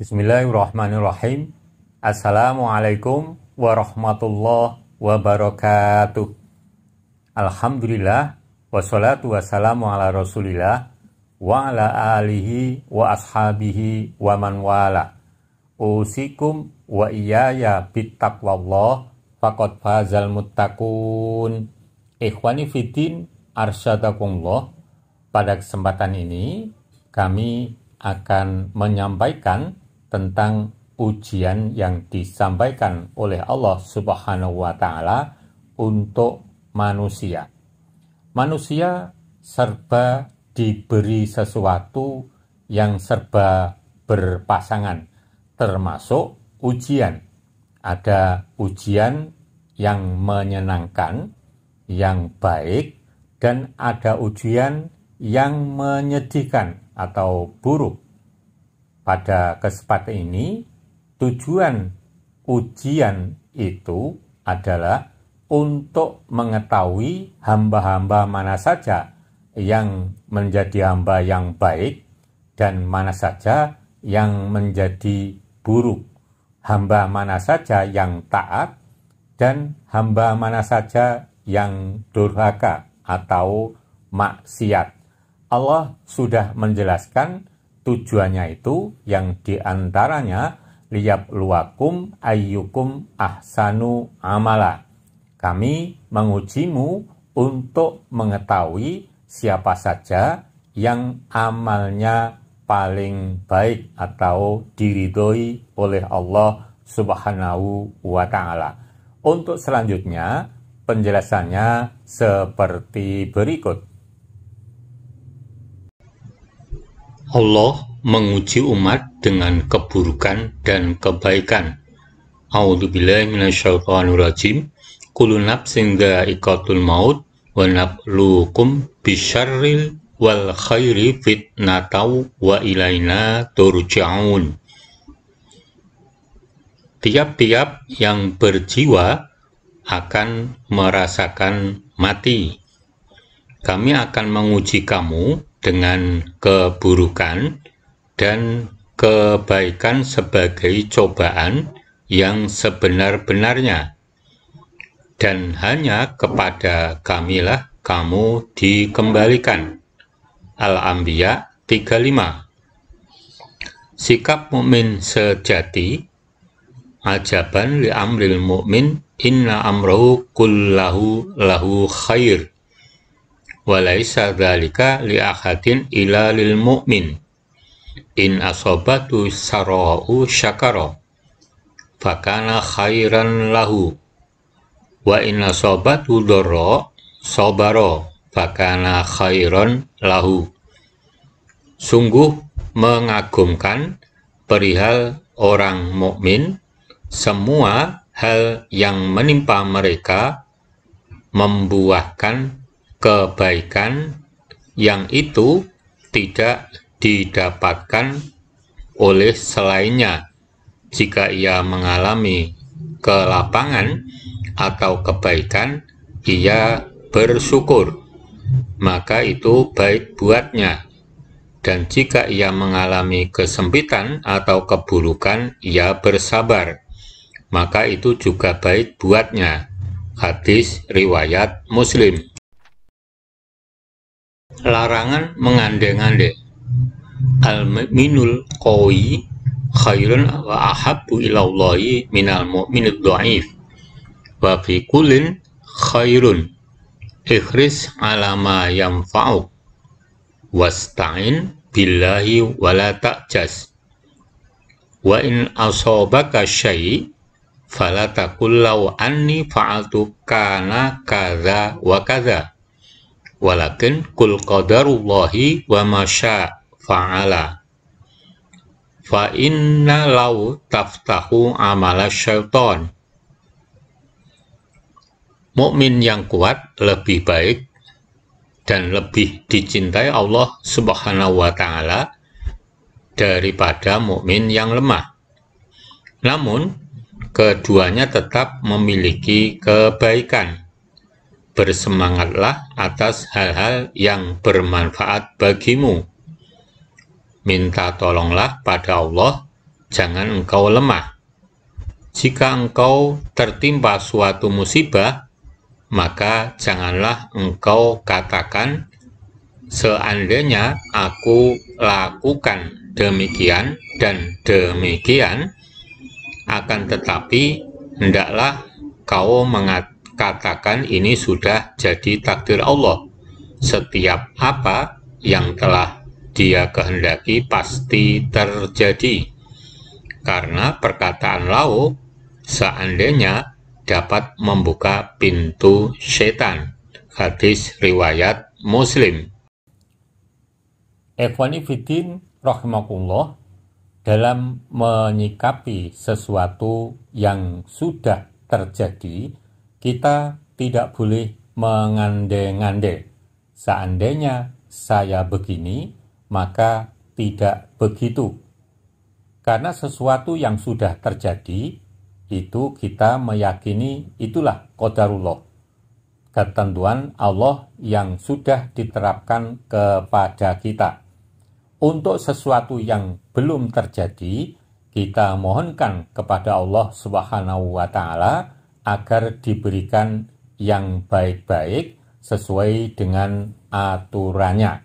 Bismillahirrahmanirrahim. Assalamualaikum warahmatullahi wabarakatuh. Alhamdulillah, wassalatu wassalamu ala rasulillah wa ala alihi wa ashabihi wa man wala. Usikum wa iyaya bittaqwallah faqad fazal muttaqun. Ikhwani fiddin arsyadakumullah. Pada kesempatan ini kami akan menyampaikan tentang ujian yang disampaikan oleh Allah Subhanahu wa Ta'ala untuk manusia. Manusia serba diberi sesuatu yang serba berpasangan, termasuk ujian. Ada ujian yang menyenangkan, yang baik, dan ada ujian yang menyedihkan atau buruk. Pada kesempatan ini, tujuan ujian itu adalah untuk mengetahui hamba-hamba mana saja yang menjadi hamba yang baik dan mana saja yang menjadi buruk, hamba mana saja yang taat dan hamba mana saja yang durhaka atau maksiat. Allah sudah menjelaskan tujuannya itu yang diantaranya liyabluwakum ayyukum ahsanu amala. Kami mengujimu untuk mengetahui siapa saja yang amalnya paling baik atau diridhoi oleh Allah Subhanahu wa Ta'ala. Untuk selanjutnya penjelasannya seperti berikut. Allah menguji umat dengan keburukan dan kebaikan. A'udzubillahi minasyaitonirrajim. Kullu nafsin dha'iqatul maut wa nabluukum bisyarril wal khairi fitnatau wa ilaina turja'un. Tiap-tiap yang berjiwa akan merasakan mati. Kami akan menguji kamu dengan keburukan dan kebaikan sebagai cobaan yang sebenar-benarnya. Dan hanya kepada kamilah kamu dikembalikan. Al-Anbiya 35. Sikap mukmin sejati. Ajaban li amril mu'min inna amrahu kullahu lahu khair. Walaisa dzalika li ahadin illa lil mu'min. In asabatu sara'u syakara fakana khairan lahu wa in asabatu dharra sabara fakana khairan lahu. Sungguh mengagumkan perihal orang mukmin, semua hal yang menimpa mereka membuahkan kebaikan yang itu tidak didapatkan oleh selainnya. Jika ia mengalami kelapangan atau kebaikan, ia bersyukur, maka itu baik buatnya. Dan jika ia mengalami kesempitan atau keburukan, ia bersabar, maka itu juga baik buatnya. Hadis riwayat Muslim. Larangan mengandai-andai. Al-mu'minul qawi khairun wa ahabbu ilallahi minal mu'minid dha'if. Wa fi kullin khairun. Ikhris ala ma yanfa'uk. Wasta'in billahi wa la ta'jas. Wa in asabaka syai' fala taqul law anni fa'altu kana kadza wa kadza. Walakin kul qadarullahi wa ma syaa fa'ala. Fa inna law taftahu amala syaitan. Mukmin yang kuat lebih baik dan lebih dicintai Allah Subhanahu wa Ta'ala daripada mukmin yang lemah. Namun keduanya tetap memiliki kebaikan. Bersemangatlah atas hal-hal yang bermanfaat bagimu. Minta tolonglah pada Allah jangan engkau lemah. Jika engkau tertimpa suatu musibah, maka janganlah engkau katakan, seandainya aku lakukan demikian dan demikian, akan tetapi hendaklah kau mengatakan ini sudah jadi takdir Allah. Setiap apa yang telah Dia kehendaki pasti terjadi. Karena perkataan lau seandainya dapat membuka pintu setan. Hadis riwayat Muslim. Ikhwani fiddin rahimakumullah, dalam menyikapi sesuatu yang sudah terjadi, kita tidak boleh mengandai-ngandai. Seandainya saya begini, maka tidak begitu. Karena sesuatu yang sudah terjadi, itu kita meyakini itulah qadarullah, ketentuan Allah yang sudah diterapkan kepada kita. Untuk sesuatu yang belum terjadi, kita mohonkan kepada Allah Subhanahu wa Ta'ala agar diberikan yang baik-baik sesuai dengan aturannya.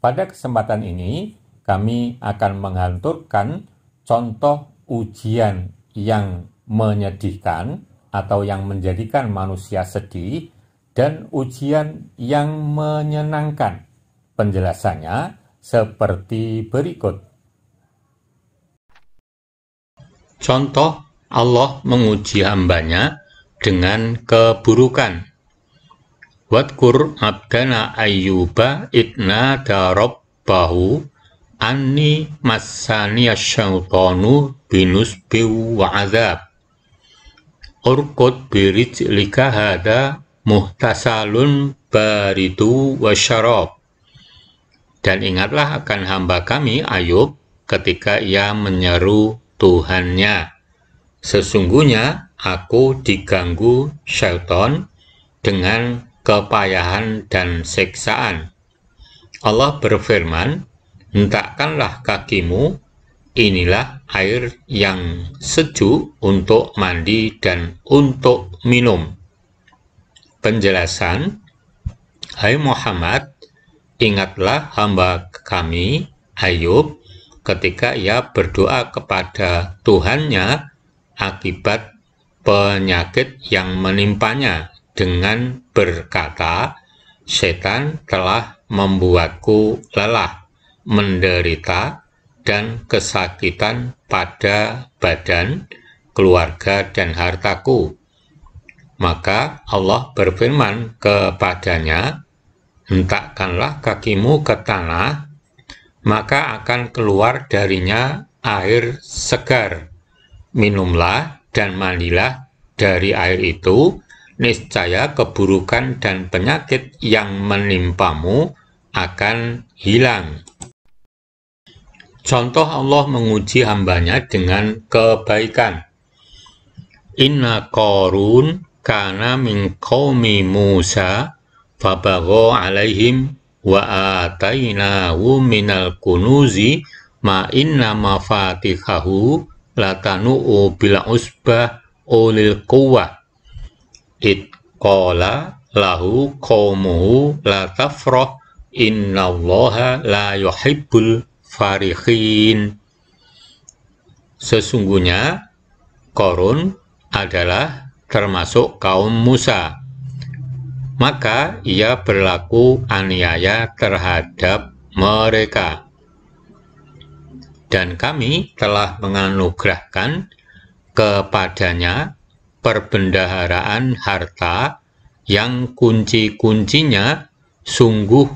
Pada kesempatan ini, kami akan menghanturkan contoh ujian yang menyedihkan atau yang menjadikan manusia sedih dan ujian yang menyenangkan. Penjelasannya seperti berikut. Contoh Allah menguji hambanya dengan keburukan. Wadkur abdana ayyuba idna darabbahu anni massaniya syaitanu binusbi wa azab. Urqud birijlika hada muhtasalun baridu wa syarab. Dan ingatlah akan hamba kami Ayub ketika ia menyeru Tuhannya. Sesungguhnya aku diganggu syaitan dengan kepayahan dan siksaan. Allah berfirman, hentakkanlah kakimu, inilah air yang sejuk untuk mandi dan untuk minum. Penjelasan, hai Muhammad, ingatlah hamba kami Ayub ketika ia berdoa kepada Tuhannya akibat penyakit yang menimpanya dengan berkata, setan telah membuatku lelah, menderita, dan kesakitan pada badan, keluarga, dan hartaku. Maka Allah berfirman kepadanya, hentakkanlah kakimu ke tanah, maka akan keluar darinya air segar. Minumlah dan mandilah dari air itu, niscaya keburukan dan penyakit yang menimpamu akan hilang. Contoh Allah menguji hambanya dengan kebaikan. Inna Qarun kana min qaumi Musa fabagha alaihim wa atainahu minal kunuzi ma inna mafatihahu latanu'u bil usbah ulil quwwah id qala lahu qaumuhu la tafrah innallaha la yuhibbul farihin. Sesungguhnya Qarun adalah termasuk kaum Musa, maka ia berlaku aniaya terhadap mereka. Dan kami telah menganugerahkan kepadanya perbendaharaan harta yang kunci-kuncinya sungguh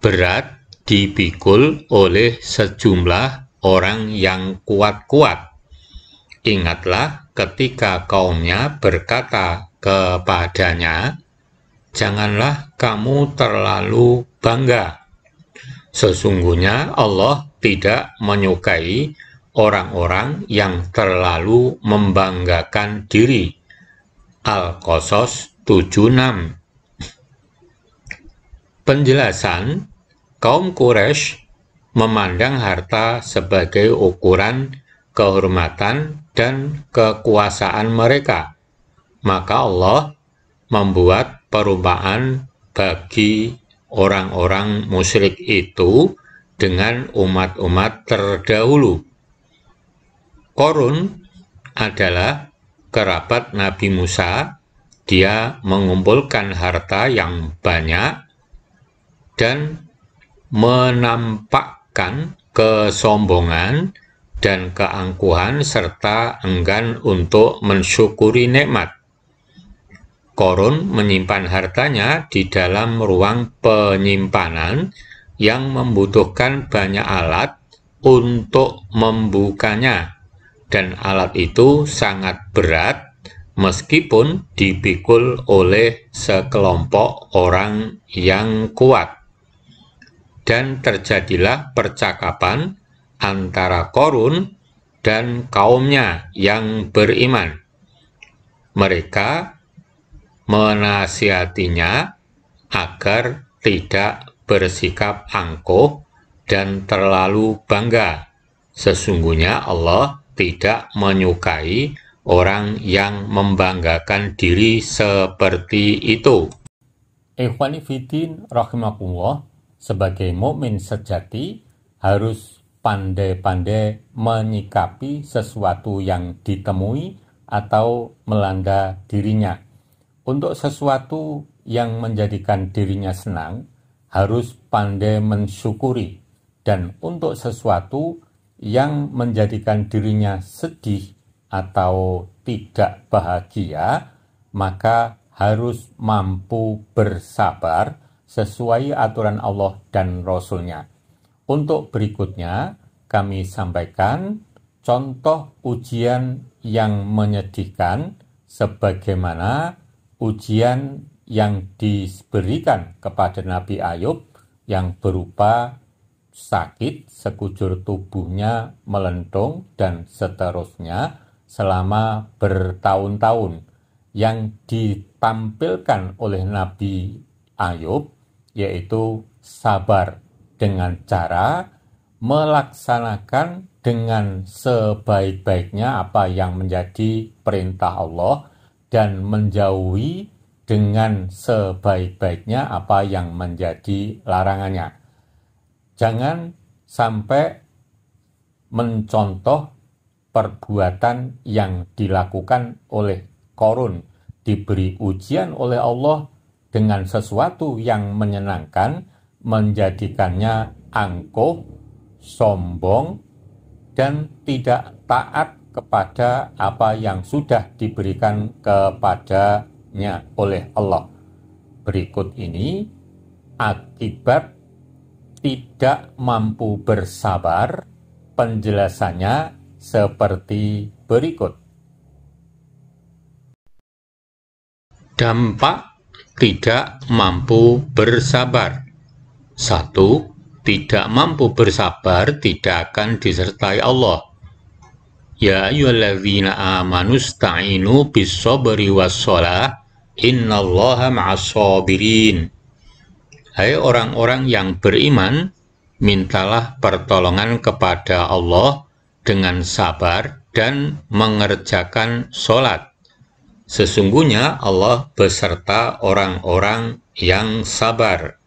berat dipikul oleh sejumlah orang yang kuat-kuat. Ingatlah ketika kaumnya berkata kepadanya, janganlah kamu terlalu bangga. Sesungguhnya Allah tidak menyukai orang-orang yang terlalu membanggakan diri. Al-Qasas 76. Penjelasan, kaum Quraisy memandang harta sebagai ukuran kehormatan dan kekuasaan mereka. Maka Allah membuat perumpamaan bagi orang-orang musyrik itu dengan umat-umat terdahulu. Qorun adalah kerabat Nabi Musa. Dia mengumpulkan harta yang banyak dan menampakkan kesombongan dan keangkuhan serta enggan untuk mensyukuri nikmat. Qorun menyimpan hartanya di dalam ruang penyimpanan yang membutuhkan banyak alat untuk membukanya, dan alat itu sangat berat meskipun dipikul oleh sekelompok orang yang kuat. Dan terjadilah percakapan antara Qorun dan kaumnya yang beriman. Mereka menasihatinya agar tidak bersikap angkuh dan terlalu bangga. Sesungguhnya Allah tidak menyukai orang yang membanggakan diri seperti itu. Ikhwani fiddin rahimakumullah, sebagai mukmin sejati harus pandai-pandai menyikapi sesuatu yang ditemui atau melanda dirinya. Untuk sesuatu yang menjadikan dirinya senang, harus pandai mensyukuri. Dan untuk sesuatu yang menjadikan dirinya sedih atau tidak bahagia, maka harus mampu bersabar sesuai aturan Allah dan Rasul-Nya. Untuk berikutnya, kami sampaikan contoh ujian yang menyedihkan sebagaimana ujian yang diberikan kepada Nabi Ayub yang berupa sakit, sekujur tubuhnya melentung, dan seterusnya selama bertahun-tahun, yang ditampilkan oleh Nabi Ayub yaitu sabar dengan cara melaksanakan dengan sebaik-baiknya apa yang menjadi perintah Allah dan menjauhi dengan sebaik-baiknya apa yang menjadi larangannya. Jangan sampai mencontoh perbuatan yang dilakukan oleh Qorun, diberi ujian oleh Allah dengan sesuatu yang menyenangkan, menjadikannya angkuh, sombong, dan tidak taat kepada apa yang sudah diberikan kepadanya oleh Allah. Berikut ini akibat tidak mampu bersabar, penjelasannya seperti berikut. Dampak tidak mampu bersabar. 1. Tidak mampu bersabar tidak akan disertai Allah. Ya ayyuhalladzina amanu sta'inu bis-sabri was-shalah innallaha ma'as-sabirin. Hai orang-orang yang beriman, mintalah pertolongan kepada Allah dengan sabar dan mengerjakan sholat. Sesungguhnya Allah beserta orang-orang yang sabar.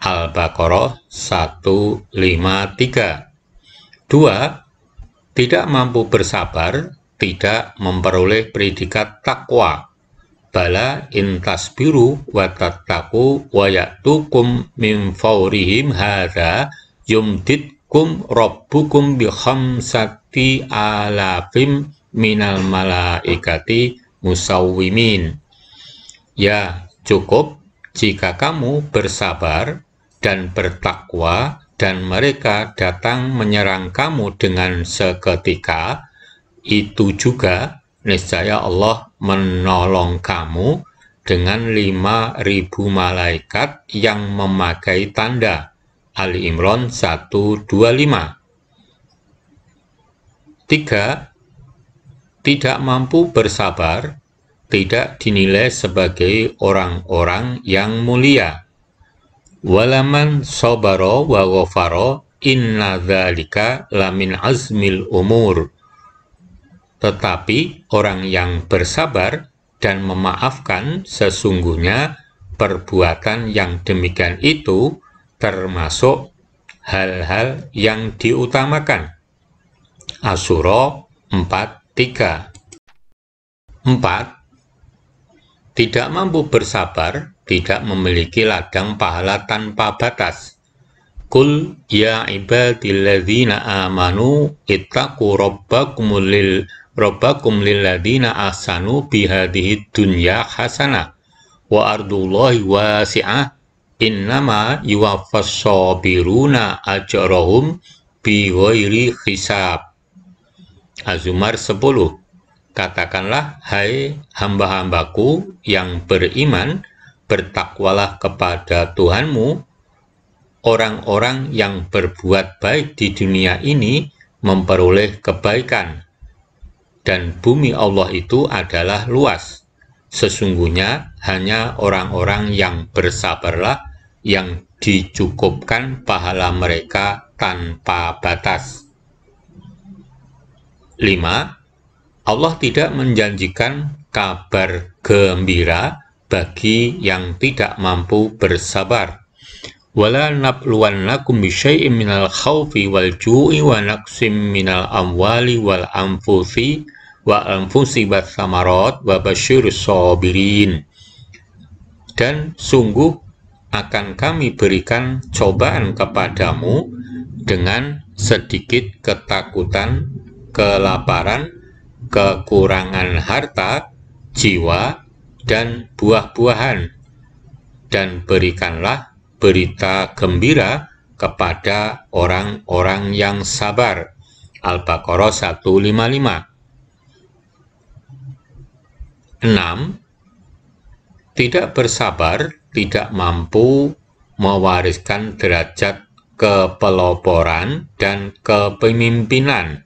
Al-Baqarah 153. 2. Tidak mampu bersabar, tidak memperoleh predikat takwa. Bala in tasbiru wa tattaqu wa ya'tukum min fawrihim hadza yumdidkum rabbukum bi khamsati alafim minal malaikati musawwimin. Ya, cukup jika kamu bersabar dan bertakwa dan mereka datang menyerang kamu dengan seketika, itu juga niscaya Allah menolong kamu dengan 5.000 malaikat yang memakai tanda. Ali Imran 125. 3. Tidak mampu bersabar tidak dinilai sebagai orang-orang yang mulia. Walaman sabara wa ghafara inna dzalika lamin azmil umur. Tetapi orang yang bersabar dan memaafkan, sesungguhnya perbuatan yang demikian itu termasuk hal-hal yang diutamakan. Asy-Syura 4:3. 4. Tidak mampu bersabar, tidak memiliki ladang pahala tanpa batas. Qul ya ibadilladzina amanu ittaqu rabbakum lilladzina ahsanu bihadhihi dunya hasanah wa ardullahi wasi'ah innama yuwaffas sabiruna ajrahum bighairi hisab. Az-Zumar 10. Katakanlah, hai hamba-hambaku yang beriman, bertakwalah kepada Tuhanmu. Orang-orang yang berbuat baik di dunia ini memperoleh kebaikan, dan bumi Allah itu adalah luas. Sesungguhnya hanya orang-orang yang bersabarlah yang dicukupkan pahala mereka tanpa batas. 5. Allah tidak menjanjikan kabar gembira bagi yang tidak mampu bersabar. Wala nabluwannakum bisyai'in minal khawfi wal ju'i wa naqsim minal amwali wal anfusi was samarat wa basyirus sabirin. Dan sungguh akan kami berikan cobaan kepadamu dengan sedikit ketakutan, kelaparan, kekurangan harta, jiwa, dan buah-buahan, dan berikanlah berita gembira kepada orang-orang yang sabar. Al-Baqarah 155. 6. Tidak bersabar tidak mampu mewariskan derajat kepeloporan dan kepemimpinan.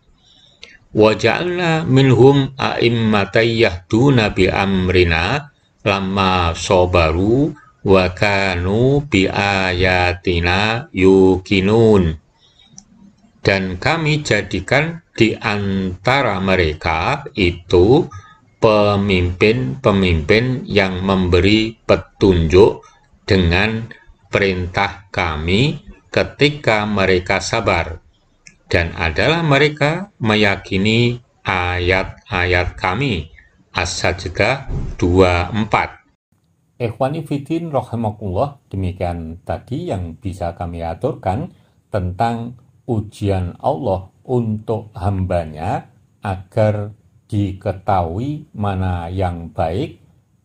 Waja'alna minhum a'immatan yahduna bi amrina lamma sabaru wa kanu bi ayatina yuqinun. Dan kami jadikan di antara mereka itu pemimpin-pemimpin yang memberi petunjuk dengan perintah kami ketika mereka sabar. Dan adalah mereka meyakini ayat-ayat kami. As-Sajdah 24. Ikhwani Fiddin rahimakumullah, demikian tadi yang bisa kami aturkan tentang ujian Allah untuk hambanya agar diketahui mana yang baik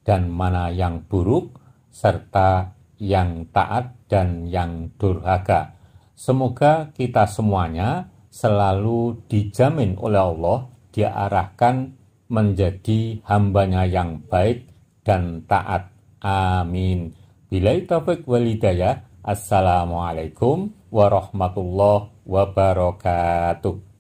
dan mana yang buruk, serta yang taat dan yang durhaka. Semoga kita semuanya selalu dijamin oleh Allah, diarahkan menjadi hambanya yang baik dan taat. Amin. Billahi taufiq wal hidayah. Assalamualaikum warahmatullahi wabarakatuh.